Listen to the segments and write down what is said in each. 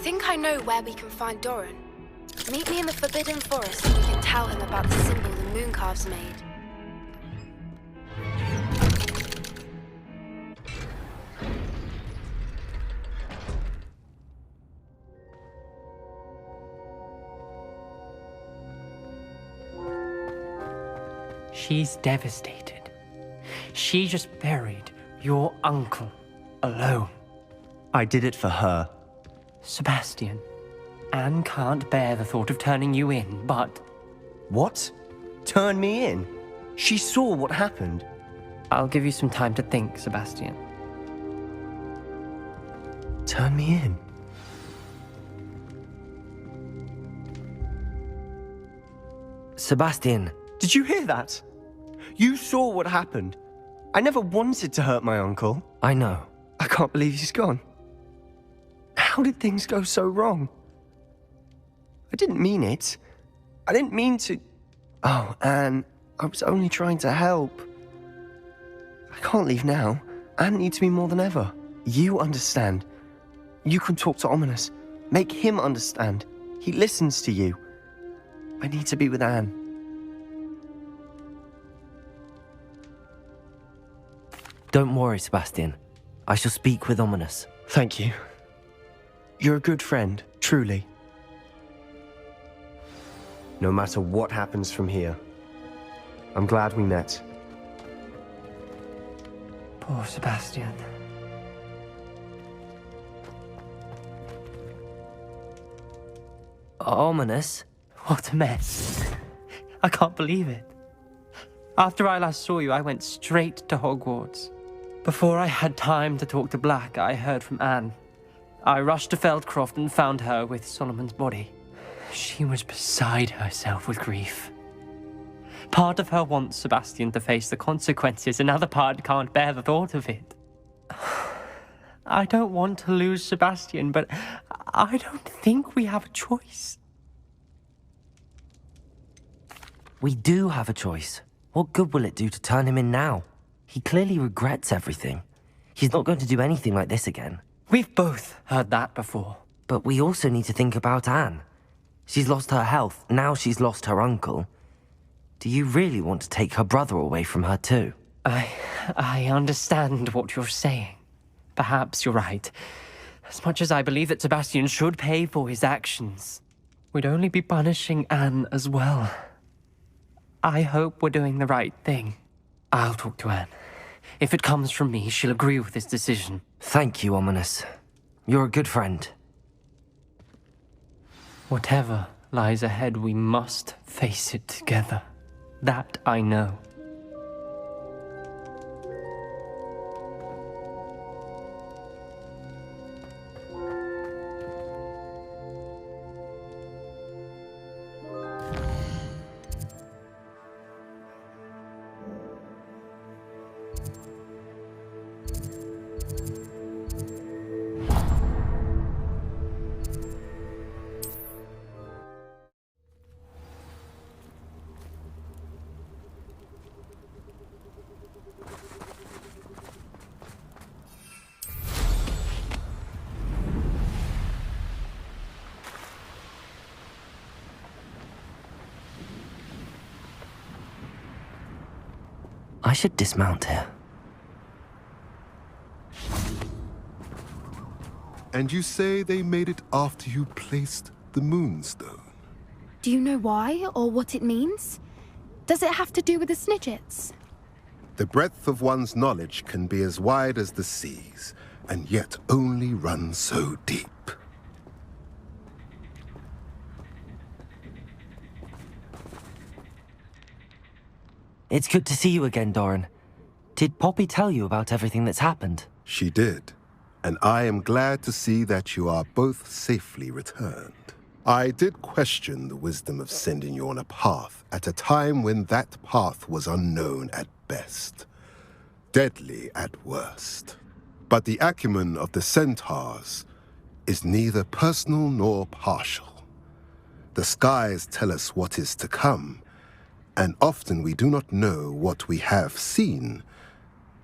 think I know where we can find Doran. Meet me in the Forbidden Forest and we can tell him about the symbol the Mooncalves made. She's devastated. She just buried your uncle alone. I did it for her. Sebastian, Anne can't bear the thought of turning you in, but... What? Turn me in? She saw what happened. I'll give you some time to think, Sebastian. Turn me in? Sebastian. Did you hear that? You saw what happened. I never wanted to hurt my uncle. I know. I can't believe he's gone. How did things go so wrong? I didn't mean it. I didn't mean to... Oh, Anne, I was only trying to help. I can't leave now. Anne needs me more than ever. You understand. You can talk to Ominous. Make him understand. He listens to you. I need to be with Anne. Don't worry, Sebastian. I shall speak with Ominous. Thank you. You're a good friend, truly. No matter what happens from here, I'm glad we met. Poor Sebastian. Ominous? What a mess. I can't believe it. After I last saw you, I went straight to Hogwarts. Before I had time to talk to Black, I heard from Anne. I rushed to Feldcroft and found her with Solomon's body. She was beside herself with grief. Part of her wants Sebastian to face the consequences, another part can't bear the thought of it. I don't want to lose Sebastian, but I don't think we have a choice. We do have a choice. What good will it do to turn him in now? He clearly regrets everything. He's not going to do anything like this again. We've both heard that before. But we also need to think about Anne. She's lost her health, now she's lost her uncle. Do you really want to take her brother away from her too? I understand what you're saying. Perhaps you're right. As much as I believe that Sebastian should pay for his actions, we'd only be punishing Anne as well. I hope we're doing the right thing. I'll talk to Anne. If it comes from me, she'll agree with this decision. Thank you, Ominous. You're a good friend. Whatever lies ahead, we must face it together. That I know. I should dismount here. And you say they made it after you placed the Moonstone? Do you know why or what it means? Does it have to do with the Snidgets? The breadth of one's knowledge can be as wide as the seas, and yet only run so deep. It's good to see you again, Doran. Did Poppy tell you about everything that's happened? She did, and I am glad to see that you are both safely returned. I did question the wisdom of sending you on a path at a time when that path was unknown at best, deadly at worst. But the acumen of the centaurs is neither personal nor partial. The skies tell us what is to come, and often we do not know what we have seen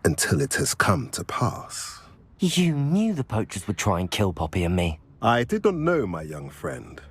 until it has come to pass. You knew the poachers would try and kill Poppy and me. I did not know my young friend,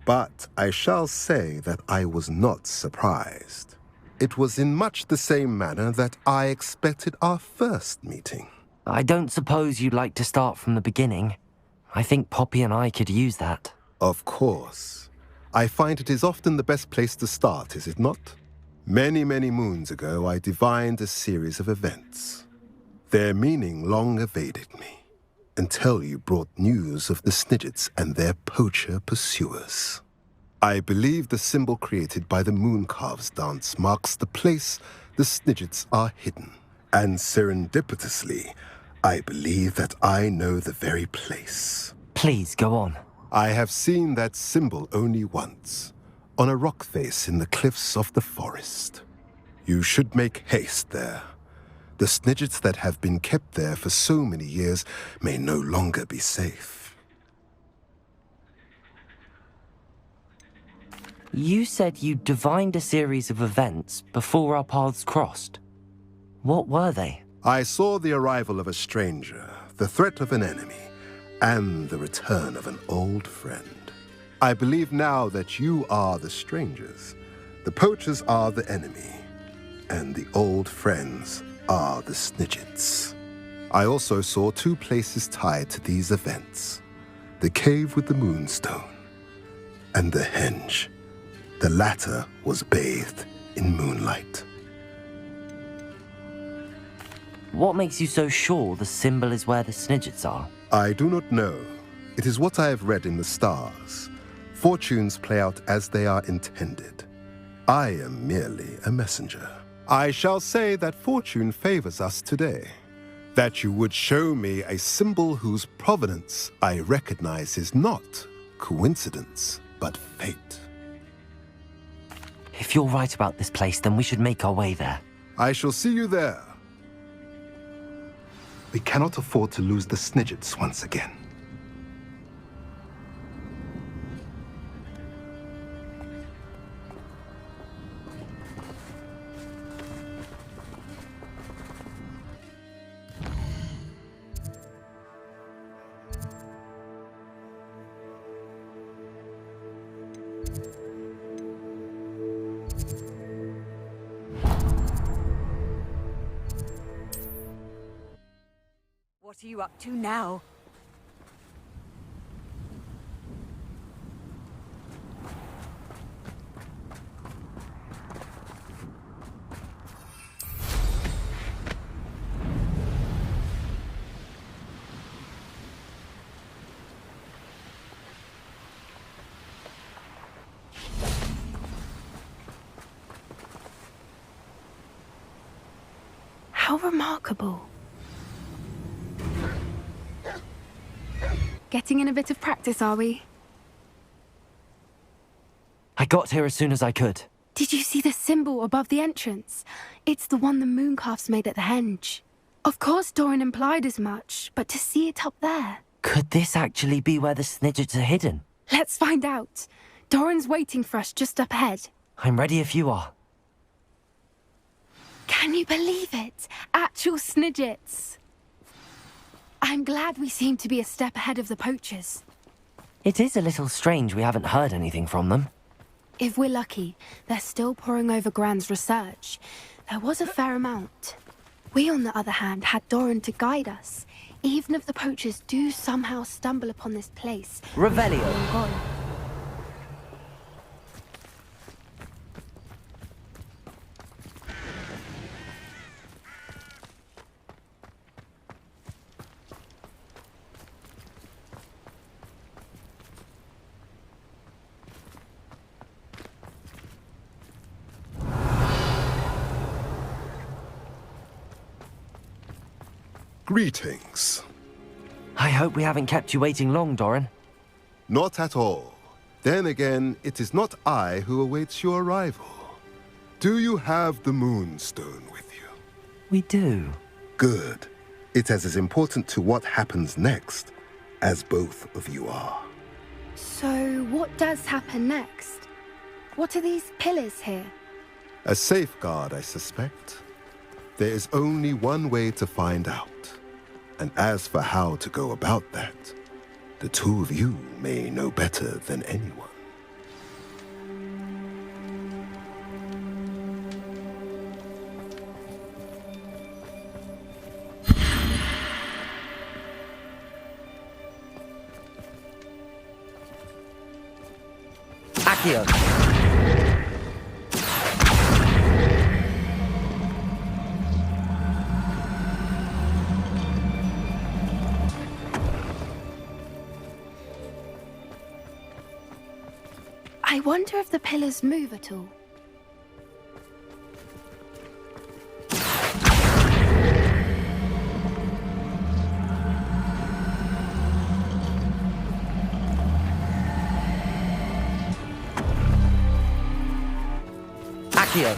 but I shall say that I was not surprised. It was in much the same manner that I expected our first meeting. I don't suppose you'd like to start from the beginning. I think Poppy and I could use that. Of course. I find it is often the best place to start, is it not? Many, many moons ago, I divined a series of events. Their meaning long evaded me, until you brought news of the Snidgets and their poacher pursuers. I believe the symbol created by the Mooncalves dance marks the place the Snidgets are hidden. And serendipitously, I believe that I know the very place. Please, go on. I have seen that symbol only once, on a rock face in the cliffs of the forest. You should make haste there. The Snidgets that have been kept there for so many years may no longer be safe. You said you divined a series of events before our paths crossed. What were they? I saw the arrival of a stranger, the threat of an enemy, and the return of an old friend. I believe now that you are the strangers, the poachers are the enemy, and the old friends are the Snidgets. I also saw two places tied to these events: the cave with the moonstone and the henge. The latter was bathed in moonlight. What makes you so sure the symbol is where the Snidgets are? I do not know. It is what I have read in the stars. Fortunes play out as they are intended. I am merely a messenger. I shall say that fortune favors us today. That you would show me a symbol whose provenance I recognize is not coincidence, but fate. If you're right about this place, then we should make our way there. I shall see you there. We cannot afford to lose the Snidgets once again. What are you up to now? How remarkable. Getting in a bit of practice, are we? I got here as soon as I could. Did you see the symbol above the entrance? It's the one the Mooncalves made at the henge. Of course Doran implied as much, but to see it up there... Could this actually be where the Snidgets are hidden? Let's find out. Doran's waiting for us just up ahead. I'm ready if you are. Can you believe it? Actual Snidgets. I'm glad we seem to be a step ahead of the poachers. It is a little strange we haven't heard anything from them. If we're lucky, they're still poring over Gran's research. There was a fair amount. We, on the other hand, had Doran to guide us. Even if the poachers do somehow stumble upon this place... Revelio. we're gone. Greetings. I hope we haven't kept you waiting long, Doran. Not at all. Then again, it is not I who awaits your arrival. Do you have the Moonstone with you? We do. Good. It is as important to what happens next as both of you are. So, what does happen next? What are these pillars here? A safeguard, I suspect. There is only one way to find out. And as for how to go about that, The two of you may know better than anyone. Accio. I wonder if the pillars move at all. Accio.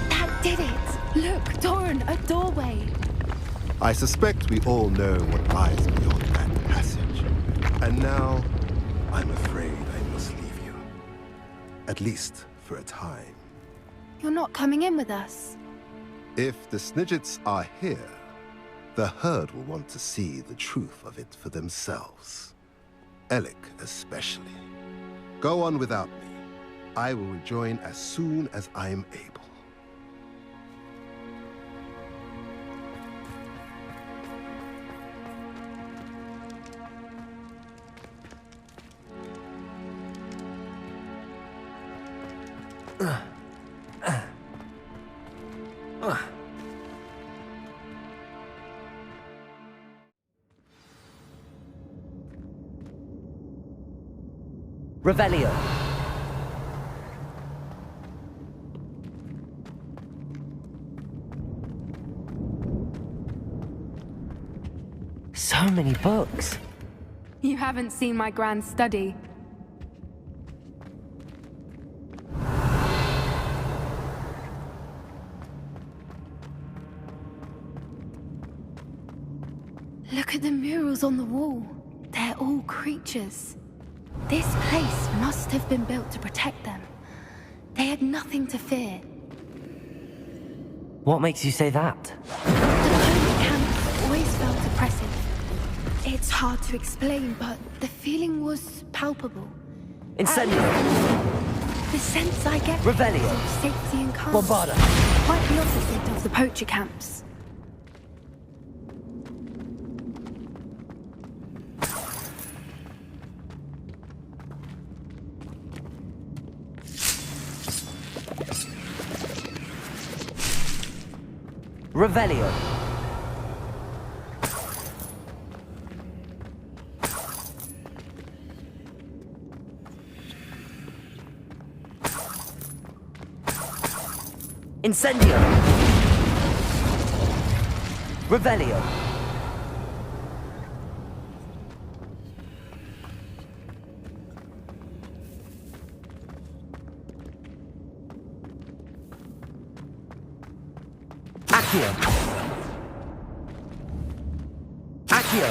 That did it! Look, Doran, a doorway. I suspect we all know what lies beyond that passage. And now, I'm afraid I must leave you. At least for a time. You're not coming in with us. If the Snidgets are here, the herd will want to see the truth of it for themselves. Alec especially. Go on without me. I will rejoin as soon as I am able. Revelio. So many books. You haven't seen my grand study. Look at the murals on the wall. They're all creatures. This place must have been built to protect them. They had nothing to fear. What makes you say that? The Pony camp always felt oppressive. It's hard to explain, but the feeling was palpable. Incendio. The sense I get Revelio. is of safety and calm. Bombarda. Quite the opposite of the poacher camps. Revelio. Incendio. Revelio. Accio. Accio.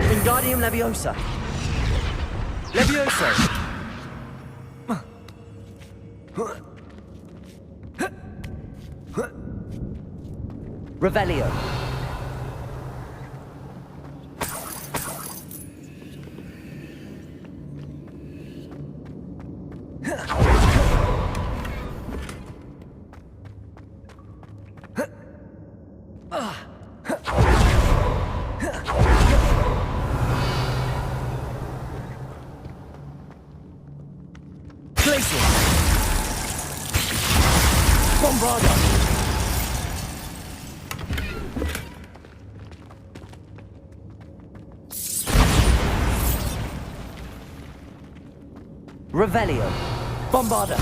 Wingardium Leviosa. Levioso. Revelio. Glacial. Bombarda. Revelio. Bombarda.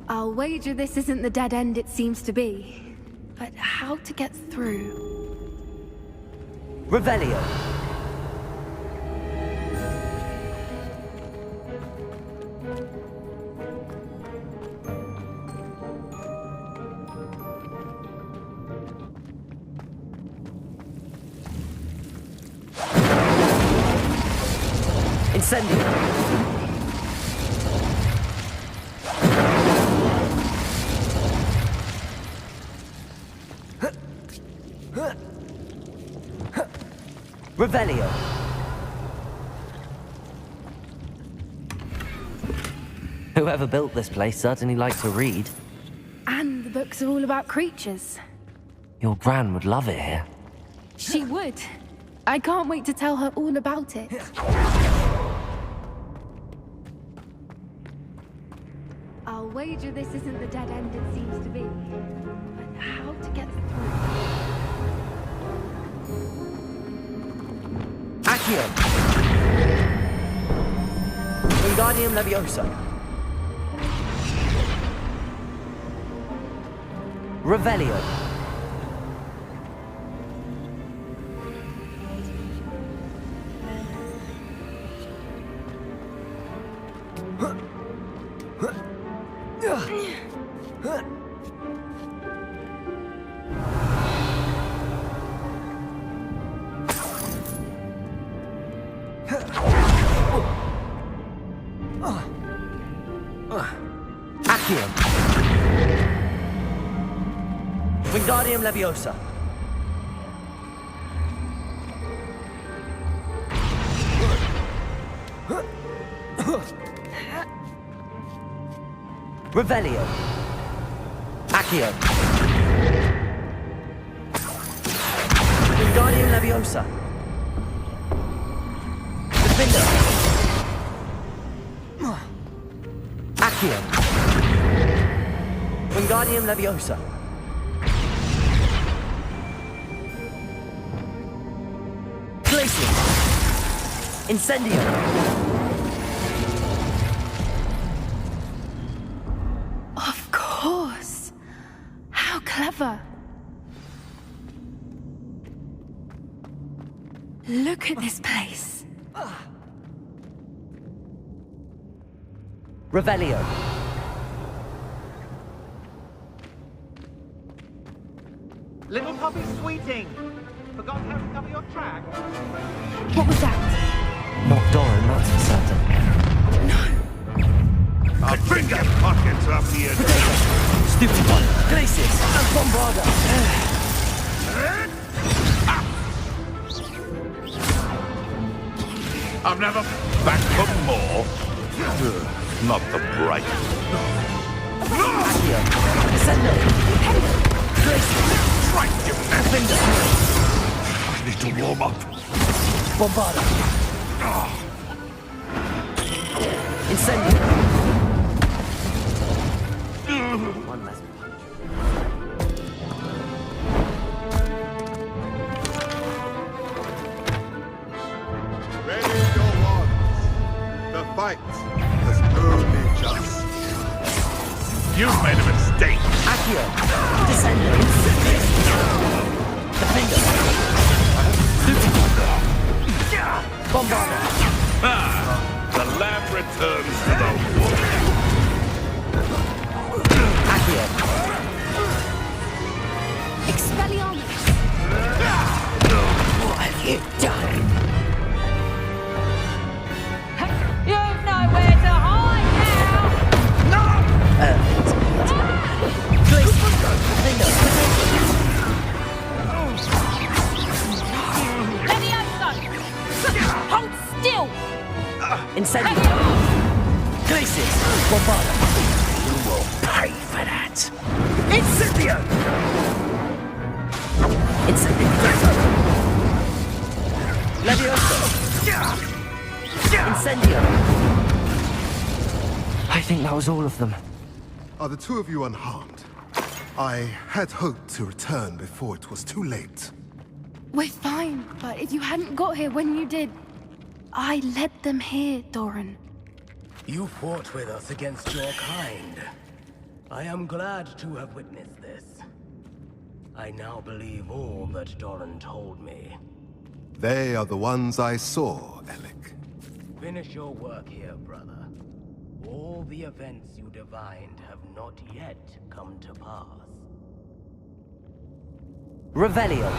I'll wager this isn't the dead end it seems to be. But how to get through? Revelio. Incendio! Revelio. Whoever built this place certainly liked to read. And the books are all about creatures. Your gran would love it here. She would. I can't wait to tell her all about it. I'll wager this isn't the dead end it seems to be. But how to get through? Accio! Wingardium Leviosa. Revelio. Accio. Wingardium Leviosa. Revelio. Accio. Wingardium Leviosa. Defender. Accio. Wingardium Leviosa. Glacius. Incendio. Of course. How clever. Look at this place. Revelio. Little puppy sweeting! Forgot how to cover your track? What was that? Not Doran, that's for certain. Our finger pockets up here. Stupid one. Glacius. And Bombarda. I'm never back for more. Not the bright. Accio. Descendo. Glacius. Right, you Defender. I need to warm up. Bombarda. Incendio. One less punch. Ready your wands. The fight has only just. You've made a mistake. Accio. Descendo. Defender. Bombarda. The lamb returns to the wood. Accio. Expelliarmus. What have you done? You've nowhere to hide now! Glacius. Defender. Leviosa! Hold still! Incendio. Glacius. Bombarda. You will pay for that. Incendio. Incendio. Leviosa. Incendio. I think that was all of them. Are the two of you unharmed? I had hoped to return before it was too late. We're fine, but if you hadn't got here when you did, I led them here, Doran. You fought with us against your kind. I am glad to have witnessed this. I now believe all that Doran told me. They are the ones I saw, Alec. Finish your work here, brother. All the events you divined have not yet come to pass. Revelio.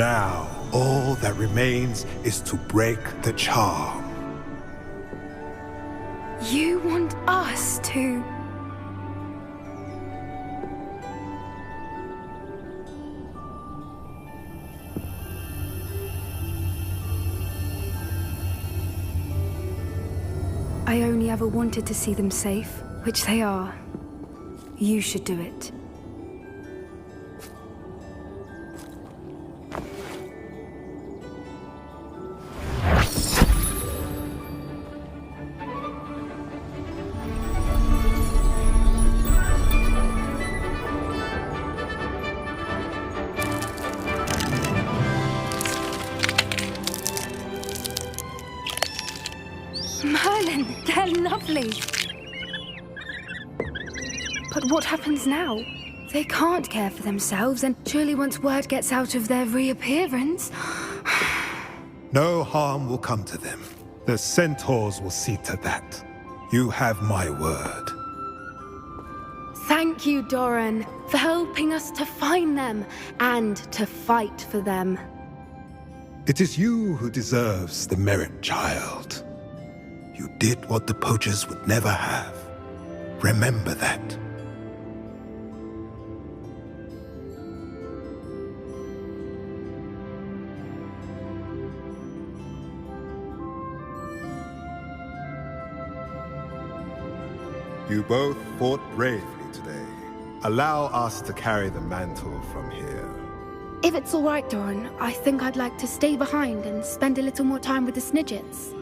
Now, all that remains is to break the charm. You want us to... I only ever wanted to see them safe, which they are. You should do it. Merlin, they're lovely. But what happens now? They can't care for themselves, and surely once word gets out of their reappearance... No harm will come to them. The centaurs will see to that. You have my word. Thank you, Doran, for helping us to find them and to fight for them. It is you who deserves the merit, child. You did what the poachers would never have. Remember that. You both fought bravely today. Allow us to carry the mantle from here. If it's all right, Doran, I think I'd like to stay behind and spend a little more time with the Snidgets.